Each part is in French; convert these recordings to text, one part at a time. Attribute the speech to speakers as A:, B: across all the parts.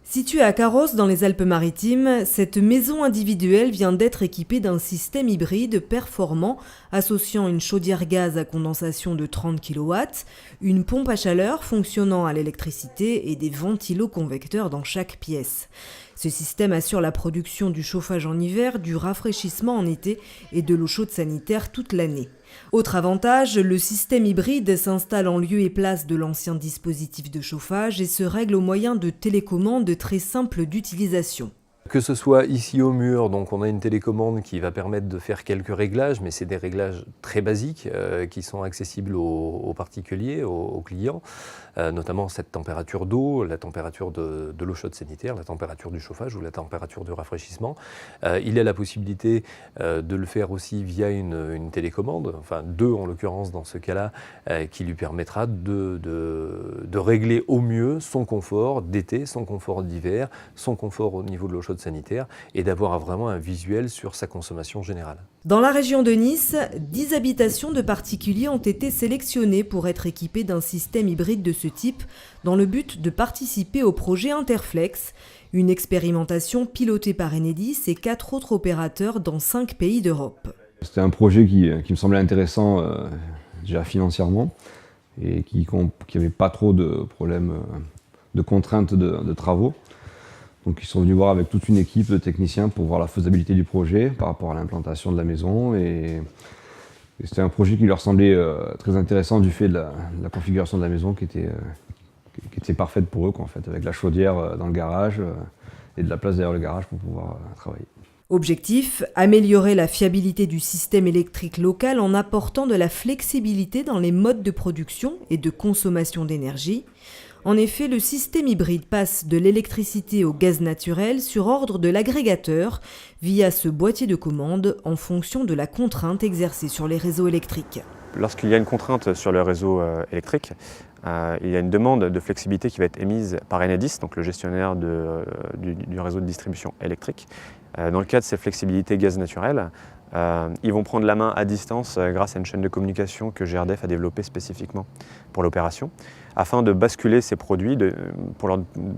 A: Située à Carros dans les Alpes-Maritimes, cette maison individuelle vient d'être équipée d'un système hybride performant associant une chaudière gaz à condensation de 30 kW, une pompe à chaleur fonctionnant à l'électricité et des ventiloconvecteurs dans chaque pièce. Ce système assure la production du chauffage en hiver, du rafraîchissement en été et de l'eau chaude sanitaire toute l'année. Autre avantage, le système hybride s'installe en lieu et place de l'ancien dispositif de chauffage et se règle au moyen de télécommandes très simples d'utilisation.
B: Que ce soit ici au mur, donc on a une télécommande qui va permettre de faire quelques réglages, mais c'est des réglages très basiques qui sont accessibles aux particuliers, aux clients, notamment cette température d'eau, la température de l'eau chaude sanitaire, la température du chauffage ou la température du rafraîchissement. Il a la possibilité de le faire aussi via une télécommande, enfin deux en l'occurrence dans ce cas-là, qui lui permettra de régler au mieux son confort d'été, son confort d'hiver, son confort au niveau de l'eau chaude sanitaire et d'avoir vraiment un visuel sur sa consommation générale.
A: Dans la région de Nice, 10 habitations de particuliers ont été sélectionnées pour être équipées d'un système hybride de ce type dans le but de participer au projet Interflex, une expérimentation pilotée par Enedis et 4 autres opérateurs dans 5 pays d'Europe.
C: C'était un projet qui me semblait intéressant déjà financièrement et qui n'avait pas trop de problèmes de contraintes de travaux. Donc ils sont venus voir avec toute une équipe de techniciens pour voir la faisabilité du projet par rapport à l'implantation de la maison. Et c'était un projet qui leur semblait très intéressant du fait de la configuration de la maison qui était parfaite pour eux, en fait, avec la chaudière dans le garage et de la place derrière le garage pour pouvoir travailler.
A: Objectif, améliorer la fiabilité du système électrique local en apportant de la flexibilité dans les modes de production et de consommation d'énergie. En effet, le système hybride passe de l'électricité au gaz naturel sur ordre de l'agrégateur via ce boîtier de commande en fonction de la contrainte exercée sur les réseaux électriques.
D: Lorsqu'il y a une contrainte sur le réseau électrique, il y a une demande de flexibilité qui va être émise par Enedis, donc le gestionnaire du réseau de distribution électrique. Dans le cas de ces flexibilités gaz naturel, ils vont prendre la main à distance grâce à une chaîne de communication que GRDF a développée spécifiquement pour l'opération, afin de basculer ces produits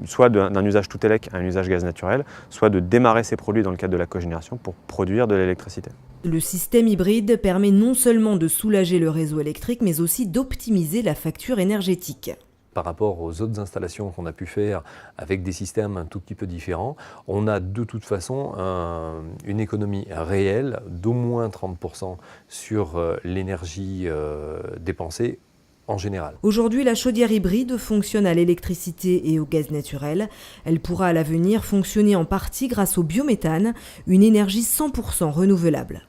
D: soit d'un usage tout élec à un usage gaz naturel, soit de démarrer ces produits dans le cadre de la cogénération pour produire de l'électricité.
A: Le système hybride permet non seulement de soulager le réseau électrique, mais aussi d'optimiser la facture énergétique.
B: Par rapport aux autres installations qu'on a pu faire avec des systèmes un tout petit peu différents, on a de toute façon une économie réelle d'au moins 30% sur l'énergie dépensée en général.
A: Aujourd'hui, la chaudière hybride fonctionne à l'électricité et au gaz naturel. Elle pourra à l'avenir fonctionner en partie grâce au biométhane, une énergie 100% renouvelable.